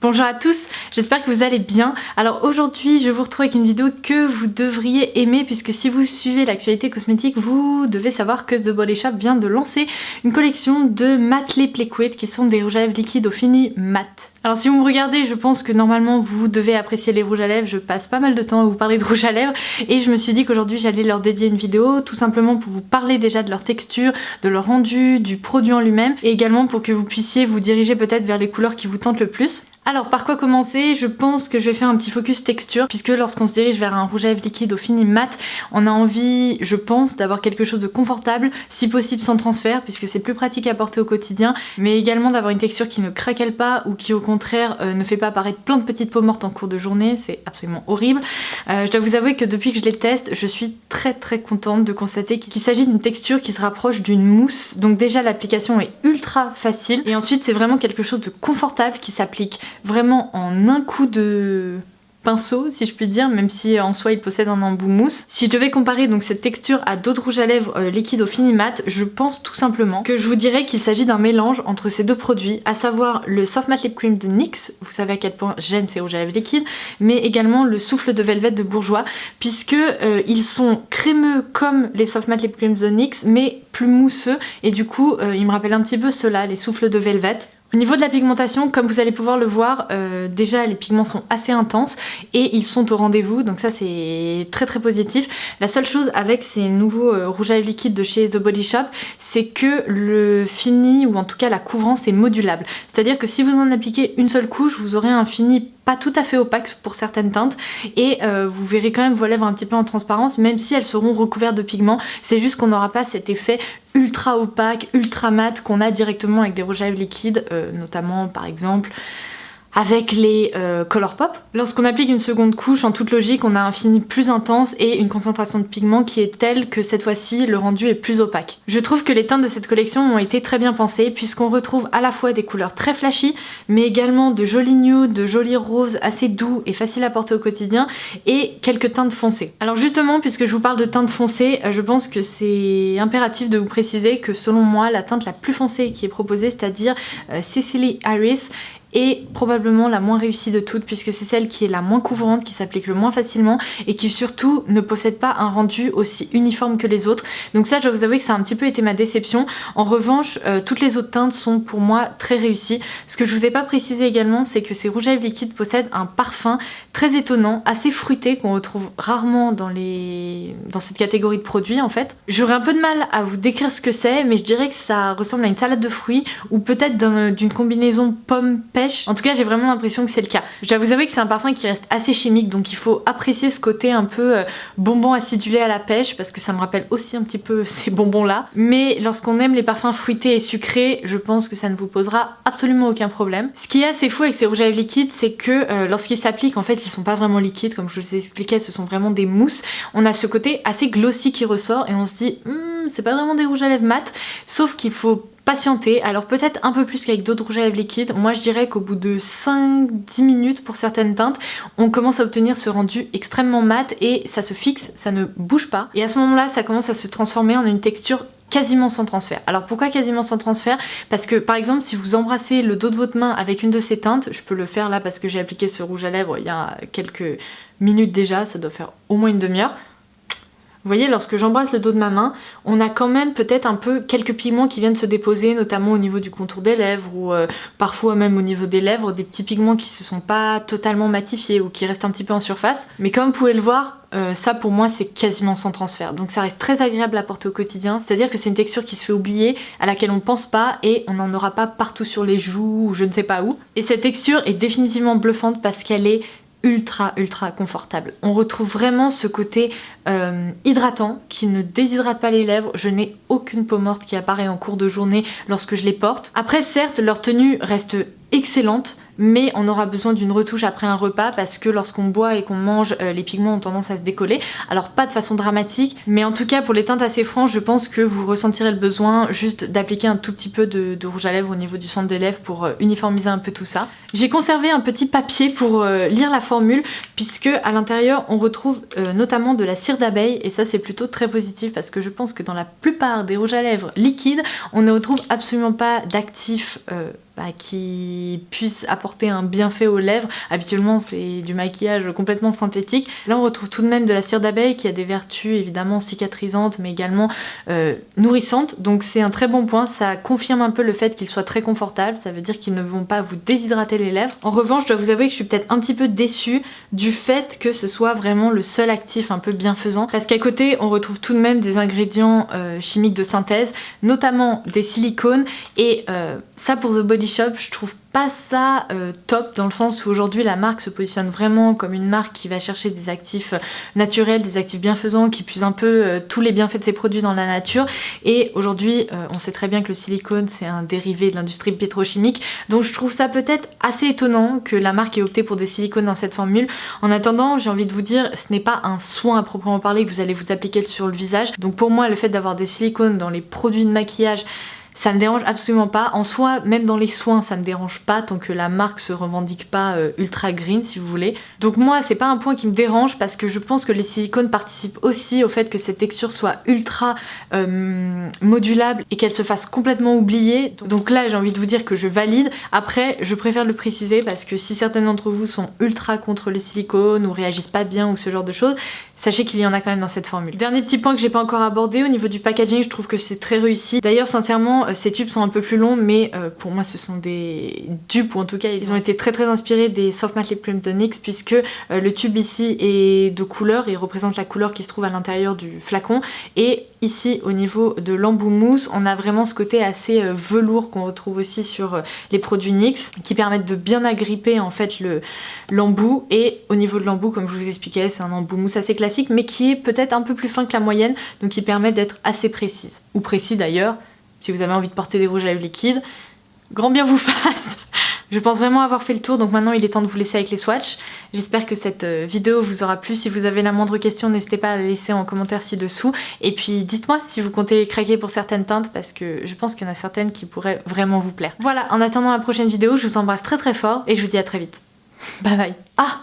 Bonjour à tous, j'espère que vous allez bien. Alors aujourd'hui je vous retrouve avec une vidéo que vous devriez aimer puisque si vous suivez l'actualité cosmétique, vous devez savoir que The Body Shop vient de lancer une collection de Matte Lip Liquid qui sont des rouges à lèvres liquides au fini mat. Alors si vous me regardez, je pense que normalement vous devez apprécier les rouges à lèvres, je passe pas mal de temps à vous parler de rouges à lèvres et je me suis dit qu'aujourd'hui j'allais leur dédier une vidéo tout simplement pour vous parler déjà de leur texture, de leur rendu, du produit en lui-même et également pour que vous puissiez vous diriger peut-être vers les couleurs qui vous tentent le plus. Alors par quoi commencer? Je pense que je vais faire un petit focus texture puisque lorsqu'on se dirige vers un rouge à lèvres liquide au fini mat, on a envie, je pense, d'avoir quelque chose de confortable, si possible sans transfert puisque c'est plus pratique à porter au quotidien, mais également d'avoir une texture qui ne craquelle pas ou qui au contraire ne fait pas apparaître plein de petites peaux mortes en cours de journée, c'est absolument horrible. Je dois vous avouer que depuis que je les teste, je suis très contente de constater qu'il s'agit d'une texture qui se rapproche d'une mousse, donc déjà l'application est ultra facile et ensuite c'est vraiment quelque chose de confortable qui s'applique vraiment en un coup de pinceau si je puis dire, même si en soi il possède un embout mousse. Si je devais comparer donc cette texture à d'autres rouges à lèvres liquides au fini mat, je pense tout simplement que je vous dirais qu'il s'agit d'un mélange entre ces deux produits, à savoir le Soft Matte Lip Cream de NYX, vous savez à quel point j'aime ces rouges à lèvres liquides, mais également le Souffle de Velvet de Bourjois, puisque ils sont crémeux comme les Soft Matte Lip Cream de NYX, mais plus mousseux, et du coup ils me rappellent un petit peu ceux-là, les Souffles de Velvet. Au niveau de la pigmentation, comme vous allez pouvoir le voir, déjà les pigments sont assez intenses et ils sont au rendez-vous, donc ça c'est très positif. La seule chose avec ces nouveaux rouges à lèvres liquides de chez The Body Shop, c'est que le fini, ou en tout cas la couvrance, est modulable. C'est-à-dire que si vous en appliquez une seule couche, vous aurez un fini pas tout à fait opaque pour certaines teintes et vous verrez quand même vos lèvres un petit peu en transparence, même si elles seront recouvertes de pigments. C'est juste qu'on n'aura pas cet effet ultra opaque, ultra mat qu'on a directement avec des rouges à lèvres liquides, notamment par exemple avec les Colourpop. Lorsqu'on applique une seconde couche, en toute logique, on a un fini plus intense et une concentration de pigment qui est telle que cette fois-ci, le rendu est plus opaque. Je trouve que les teintes de cette collection ont été très bien pensées puisqu'on retrouve à la fois des couleurs très flashy, mais également de jolis nudes, de jolis roses assez doux et faciles à porter au quotidien et quelques teintes foncées. Alors justement, puisque je vous parle de teintes foncées, je pense que c'est impératif de vous préciser que selon moi, la teinte la plus foncée qui est proposée, c'est-à-dire Cicely Iris, est probablement la moins réussie de toutes puisque c'est celle qui est la moins couvrante, qui s'applique le moins facilement et qui surtout ne possède pas un rendu aussi uniforme que les autres. Donc ça, je dois vous avouer que ça a un petit peu été ma déception. En revanche, toutes les autres teintes sont pour moi très réussies. Ce que je vous ai pas précisé également, c'est que ces rouges à lèvres liquides possèdent un parfum très étonnant, assez fruité, qu'on retrouve rarement dans cette catégorie de produits en fait. J'aurais un peu de mal à vous décrire ce que c'est, mais je dirais que ça ressemble à une salade de fruits ou peut-être d'une combinaison pomme-pêche. En tout cas, j'ai vraiment l'impression que c'est le cas. Je dois vous avouer que c'est un parfum qui reste assez chimique, donc il faut apprécier ce côté un peu bonbon acidulé à la pêche, parce que ça me rappelle aussi un petit peu ces bonbons-là. Mais lorsqu'on aime les parfums fruités et sucrés, je pense que ça ne vous posera absolument aucun problème. Ce qui est assez fou avec ces rouges à lèvres liquides, c'est que lorsqu'ils s'appliquent, en fait, ils sont pas vraiment liquides, comme je vous expliquais, ce sont vraiment des mousses. On a ce côté assez glossy qui ressort, et on se dit, c'est pas vraiment des rouges à lèvres mat, sauf qu'il faut patienter, alors peut-être un peu plus qu'avec d'autres rouges à lèvres liquides. Moi je dirais qu'au bout de 5-10 minutes pour certaines teintes, on commence à obtenir ce rendu extrêmement mat et ça se fixe, ça ne bouge pas. Et à ce moment-là, ça commence à se transformer en une texture quasiment sans transfert. Alors pourquoi quasiment sans transfert? Parce que par exemple si vous embrassez le dos de votre main avec une de ces teintes, je peux le faire là parce que j'ai appliqué ce rouge à lèvres il y a quelques minutes déjà, ça doit faire au moins une demi-heure. Vous voyez, lorsque j'embrasse le dos de ma main, on a quand même peut-être un peu quelques pigments qui viennent se déposer, notamment au niveau du contour des lèvres ou parfois même au niveau des lèvres, des petits pigments qui se sont pas totalement matifiés ou qui restent un petit peu en surface. Mais comme vous pouvez le voir, ça pour moi c'est quasiment sans transfert. Donc ça reste très agréable à porter au quotidien, c'est-à-dire que c'est une texture qui se fait oublier, à laquelle on pense pas et on n'en aura pas partout sur les joues ou je ne sais pas où. Et cette texture est définitivement bluffante parce qu'elle est ultra confortable. On retrouve vraiment ce côté hydratant qui ne déshydrate pas les lèvres. Je n'ai aucune peau morte qui apparaît en cours de journée lorsque je les porte. Après certes leur tenue reste excellente, mais on aura besoin d'une retouche après un repas parce que lorsqu'on boit et qu'on mange, les pigments ont tendance à se décoller. Alors pas de façon dramatique, mais en tout cas pour les teintes assez franches, je pense que vous ressentirez le besoin juste d'appliquer un tout petit peu de rouge à lèvres au niveau du centre des lèvres pour uniformiser un peu tout ça. J'ai conservé un petit papier pour lire la formule puisque à l'intérieur on retrouve notamment de la cire d'abeille et ça c'est plutôt très positif parce que je pense que dans la plupart des rouges à lèvres liquides, on ne retrouve absolument pas d'actifs qui puissent apporter apporter un bienfait aux lèvres. Habituellement c'est du maquillage complètement synthétique. Là on retrouve tout de même de la cire d'abeille qui a des vertus évidemment cicatrisantes mais également nourrissantes. Donc c'est un très bon point, ça confirme un peu le fait qu'il soit très confortable. Ça veut dire qu'ils ne vont pas vous déshydrater les lèvres. En revanche je dois vous avouer que je suis peut-être un petit peu déçue du fait que ce soit vraiment le seul actif un peu bienfaisant. Parce qu'à côté on retrouve tout de même des ingrédients chimiques de synthèse, notamment des silicones et ça pour The Body Shop je trouve pas ça top, dans le sens où aujourd'hui la marque se positionne vraiment comme une marque qui va chercher des actifs naturels, des actifs bienfaisants, qui puisent un peu tous les bienfaits de ses produits dans la nature. Et aujourd'hui on sait très bien que le silicone c'est un dérivé de l'industrie pétrochimique, donc je trouve ça peut-être assez étonnant que la marque ait opté pour des silicones dans cette formule. En attendant, j'ai envie de vous dire, ce n'est pas un soin à proprement parler que vous allez vous appliquer sur le visage, donc pour moi le fait d'avoir des silicones dans les produits de maquillage, ça me dérange absolument pas. En soi, même dans les soins, ça me dérange pas tant que la marque se revendique pas ultra green si vous voulez. Donc moi, c'est pas un point qui me dérange parce que je pense que les silicones participent aussi au fait que cette texture soit ultra modulable et qu'elle se fasse complètement oublier. Donc là, j'ai envie de vous dire que je valide. Après, je préfère le préciser parce que si certaines d'entre vous sont ultra contre les silicones ou réagissent pas bien ou ce genre de choses, sachez qu'il y en a quand même dans cette formule. Dernier petit point que j'ai pas encore abordé, au niveau du packaging, je trouve que c'est très réussi. D'ailleurs, sincèrement, ces tubes sont un peu plus longs, mais pour moi ce sont des dupes, ou en tout cas ils ont été très inspirés des Soft Matte Lip Cream de NYX, puisque le tube ici est de couleur, il représente la couleur qui se trouve à l'intérieur du flacon, et ici au niveau de l'embout mousse, on a vraiment ce côté assez velours qu'on retrouve aussi sur les produits NYX, qui permettent de bien agripper en fait l'embout. Et au niveau de l'embout, comme je vous expliquais, c'est un embout mousse assez classique, mais qui est peut-être un peu plus fin que la moyenne, donc qui permet d'être assez précise, ou précis d'ailleurs. Si vous avez envie de porter des rouges à lèvres liquides, grand bien vous fasse. Je pense vraiment avoir fait le tour, donc maintenant il est temps de vous laisser avec les swatchs. J'espère que cette vidéo vous aura plu. Si vous avez la moindre question, n'hésitez pas à la laisser en commentaire ci-dessous. Et puis dites-moi si vous comptez craquer pour certaines teintes, parce que je pense qu'il y en a certaines qui pourraient vraiment vous plaire. Voilà, en attendant la prochaine vidéo, je vous embrasse très fort et je vous dis à très vite. Bye bye. Ah,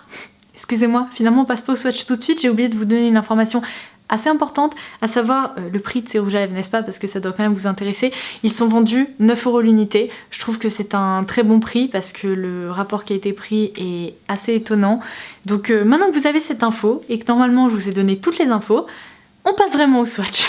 excusez-moi, finalement on passe pas au swatch tout de suite, j'ai oublié de vous donner une information assez importante, à savoir le prix de ces rouges à lèvres, n'est-ce pas, parce que ça doit quand même vous intéresser. Ils sont vendus 9 € l'unité. Je trouve que c'est un très bon prix parce que le rapport qualité-prix est assez étonnant. Donc maintenant que vous avez cette info et que normalement je vous ai donné toutes les infos, on passe vraiment au swatch.